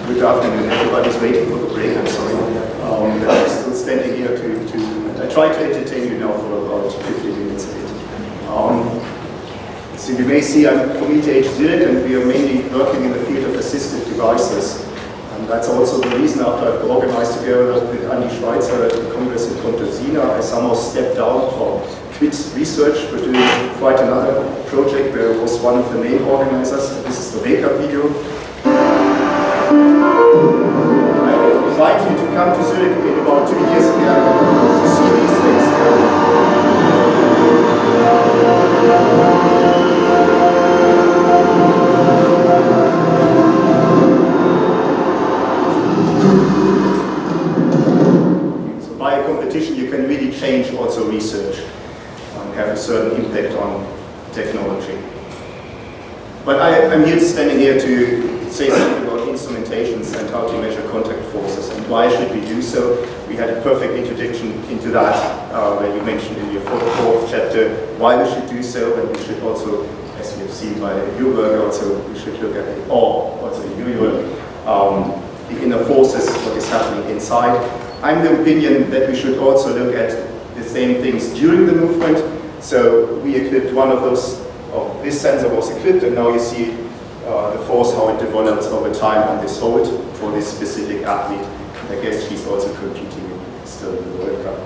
Good afternoon, everybody's waiting for the break, I'm sorry. I'm still standing here I try to entertain you now for about 50 minutes a bit. So you may see I'm from multi-axial, and we are mainly working in the field of assistive devices. And that's also the reason after I've organized together with Andy Schweitzer at the Congress in Contesina, I somehow stepped down or quit research for doing quite another project where I was one of the main organizers. This is the wake-up video. I invite you to come to Zurich in about 2 years again to see these things. So by a competition you can really change also research and have a certain impact on technology. But I'm here standing here to say something about instrumentations and how to measure contact forces and why should we do so. We had a perfect introduction into that where you mentioned in your fourth chapter why we should do so, and we should also, as we have seen by your work also, we should look at it all, also in your work, the inner forces, what is happening inside. I'm the opinion that we should also look at the same things during the movement. So we equipped one of those. This sensor was equipped, and now you see the force, how it develops over time on this hold for this specific athlete. And I guess she's also competing still in the World Cup.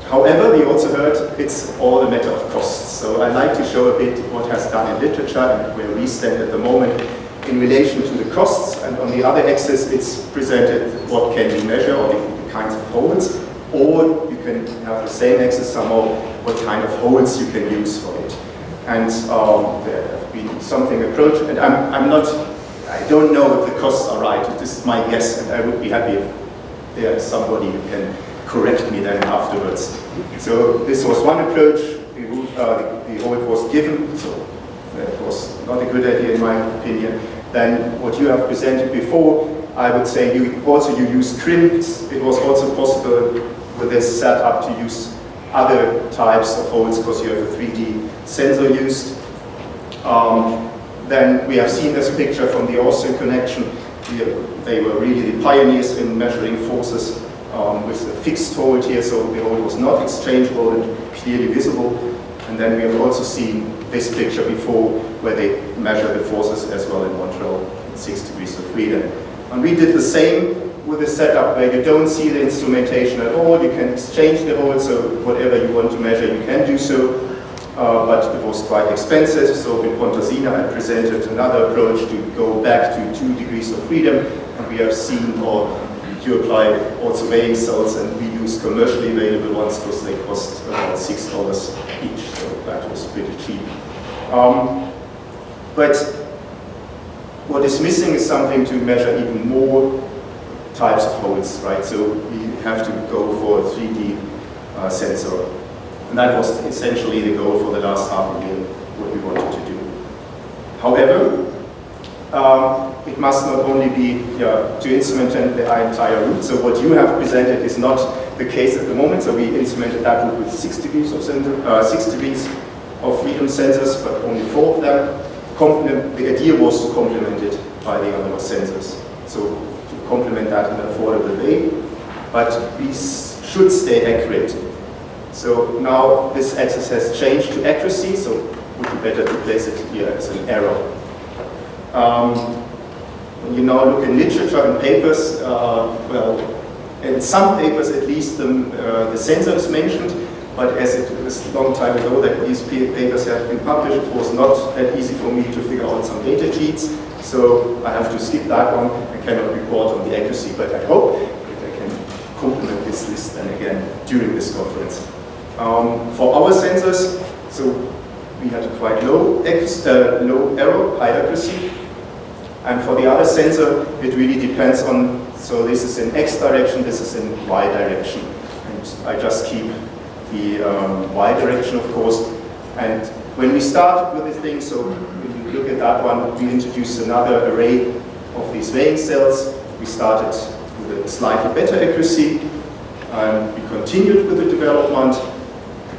However, we also heard it's all a matter of costs. So I'd like to show a bit what has done in literature and where we stand at the moment in relation to the costs. And on the other axis, it's presented what can we measure, or the kinds of holds. Or you can have the same axis somehow, what kind of holds you can use for it. And there have been something approached, and I don't know if the costs are right. This is my guess, and I would be happy if there is somebody who can correct me then afterwards. So this was one approach. The hold was given, so that was not a good idea in my opinion. Then what you have presented before, I would say you use trims. It was also possible with this setup to use other types of holds because you have a 3D sensor used. Then we have seen this picture from the Austrian connection. They were really the pioneers in measuring forces with a fixed hold here, so the hold was not exchangeable and clearly visible. And then we have also seen this picture before where they measure the forces as well in Montreal at 6 degrees of freedom. And we did the same with a setup where you don't see the instrumentation at all. You can exchange the hold, so whatever you want to measure you can do so. But it was quite expensive, so in Contesina I presented another approach to go back to 2 degrees of freedom, and we have seen, or you apply also weighing cells, and we use commercially available ones because they cost about $6 each, so that was pretty cheap. But what is missing is something to measure even more types of holds, right? So we have to go for a 3D sensor. And that was essentially the goal for the last half a year, what we wanted to do. However, it must not only be to instrument the entire route. So what you have presented is not the case at the moment. So we instrumented that route with 6 degrees of freedom sensors, but only 4 of them. The idea was to complement it by the other sensors. So to complement that in an affordable way, but we should stay accurate. So now this axis has changed to accuracy, so it would be better to place it here as an arrow. When you now look in literature and papers, well, in some papers at least the sensor is mentioned, but as it was a long time ago that these papers have been published, it was not that easy for me to figure out some data sheets, so I have to skip that one. I cannot report on the accuracy, but I hope that I can complement this list then again during this conference. For our sensors, so we had a quite low error, high accuracy. And for the other sensor, it really depends on, so this is in X direction, this is in Y direction. And I just keep the Y direction, of course. And when we started with this thing, so when you look at that one, we introduced another array of these weighing cells. We started with a slightly better accuracy, and we continued with the development,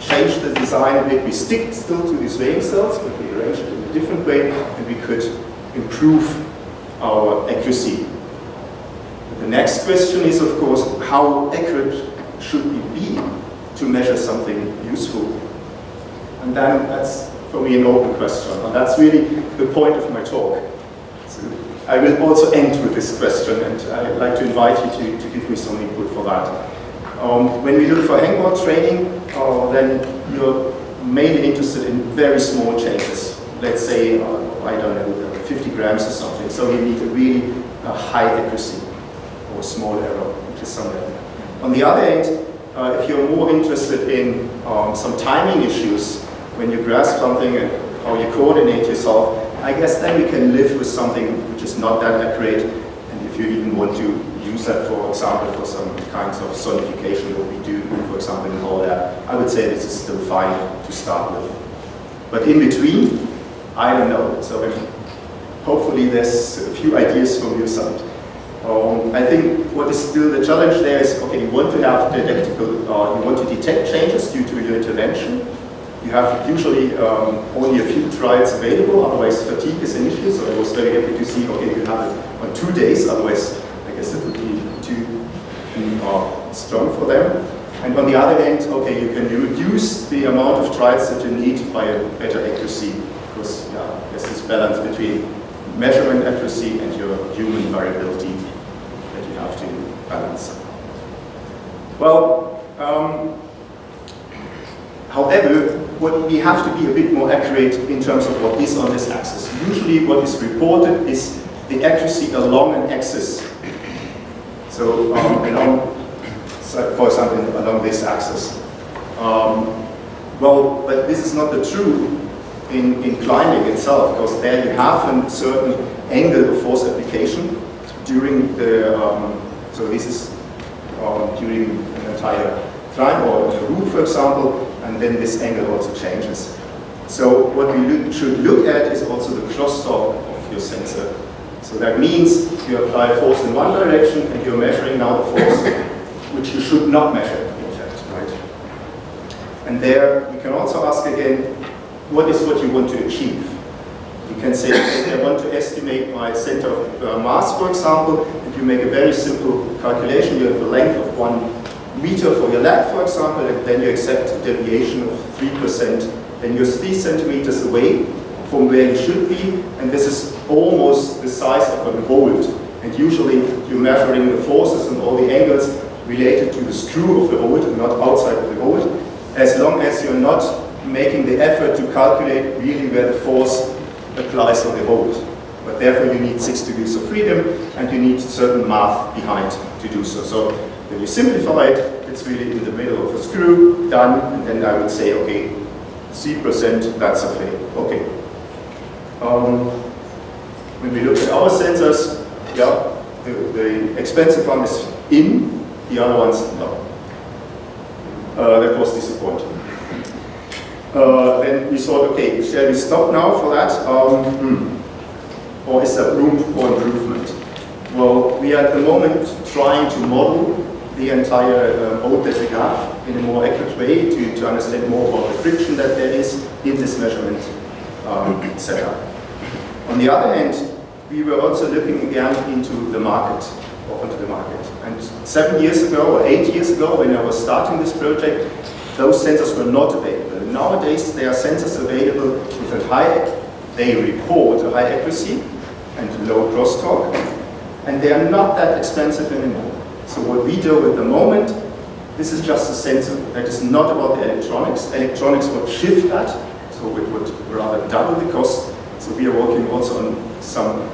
changed the design a bit. We stick still to these weighing cells, but we arranged it in a different way, and we could improve our accuracy. The next question is, of course, how accurate should we be to measure something useful? And then that's, for me, an open question. And that's really the point of my talk. So I will also end with this question, and I'd like to invite you to give me some input for that. When we look for hangout training, then you're mainly interested in very small changes. Let's say, I don't know, 50 grams or something. So you need a really high accuracy or small error, which is somewhere. On the other hand, if you're more interested in some timing issues, when you grasp something and how you coordinate yourself, I guess then we can live with something which is not that accurate. And if you even want to use that, for example, for some kinds of sonification that we do, for example, in all that, I would say this is still fine to start with. But in between, I don't know. So hopefully there's a few ideas from your side. I think what is still the challenge there is, okay, you want to have you want to detect changes due to your intervention. You have usually only a few trials available, otherwise fatigue is an issue. So I was very happy to see, okay, you have it on 2 days, otherwise I guess it would be too strong for them. And on the other hand, okay, you can reduce the amount of trials that you need by a better accuracy, because there's this balance between measurement accuracy and your human variability that you have to balance. Well, however, we have to be a bit more accurate in terms of what is on this axis. Usually what is reported is the accuracy along an axis. So, for example, along this axis. Well, but this is not the true in climbing itself, because there you have a certain angle of force application during the, so this is during an entire climb or a route, for example, and then this angle also changes. So what we should look at is also the crosstalk of your sensor. So that means you apply force in one direction and you're measuring now the force which you should not measure, in fact, right? And there you can also ask again, what is what you want to achieve? You can say, okay, I want to estimate my center of mass, for example, and you make a very simple calculation. You have a length of 1 meter for your leg, for example, and then you accept a deviation of 3%. Then you're 3 centimeters away from where you should be, and this is almost the size of a bolt. And usually you're measuring the forces and all the angles related to the screw of the bolt and not outside of the bolt, as long as you're not making the effort to calculate really where the force applies on the bolt. But therefore you need 6 degrees of freedom and you need certain math behind to do so. So when you simplify it, it's really in the middle of a screw, done, and then I would say, okay, 3%, that's okay. Okay. When we look at our sensors, the expensive one is in, the other one's no. That was disappointing. Then we thought, okay, shall we stop now for that? Or is there room for improvement? Well, we are at the moment trying to model the entire boat that we have in a more accurate way to understand more about the friction that there is in this measurement setup. On the other hand, we were also looking again into the market, or onto the market. And 7 years ago, or 8 years ago, when I was starting this project, those sensors were not available. Nowadays, there are sensors available with a high, they report a high accuracy and low crosstalk, and they are not that expensive anymore. So what we do at the moment, this is just a sensor that is not about the electronics. Electronics would shift that, so it would rather double the cost. So we are working also on some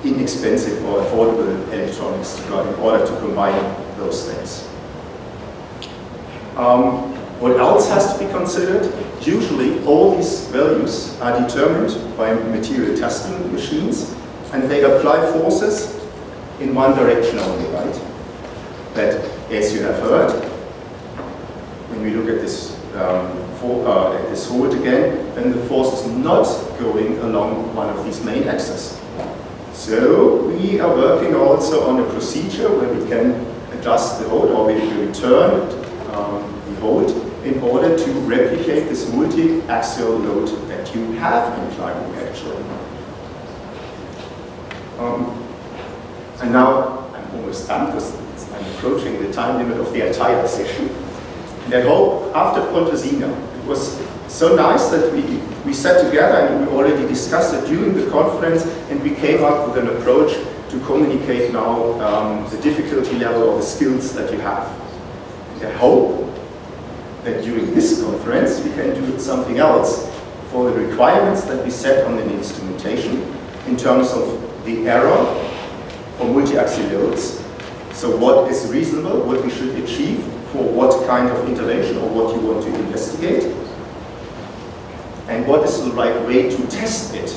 inexpensive or affordable electronics in order to combine those things. What else has to be considered? Usually all these values are determined by material testing machines, and they apply forces in one direction only, right? But as you have heard, when we look at this this hold again, then the force is not going along one of these main axes. So we are working also on a procedure where we can adjust the hold, or we return the hold in order to replicate this multi-axial load that you have in climbing actually. And now I'm almost done because I'm approaching the time limit of the entire session. And I hope after Pontesina, it was so nice that we sat together and we already discussed it during the conference, and we came up with an approach to communicate now the difficulty level or the skills that you have. And I hope that during this conference we can do something else for the requirements that we set on the instrumentation in terms of the error for multi-axial loads. So what is reasonable, what we should achieve for what kind of intervention or what you want to investigate, and what is the right way to test it.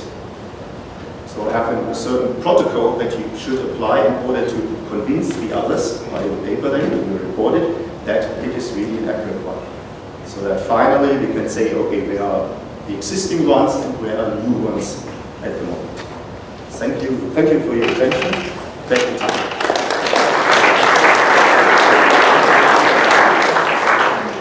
So having a certain protocol that you should apply in order to convince the others by the paper then when you report it that it is really an accurate one. So that finally we can say, okay, where are the existing ones and where are the new ones at the moment. Thank you for your attention. Back in time.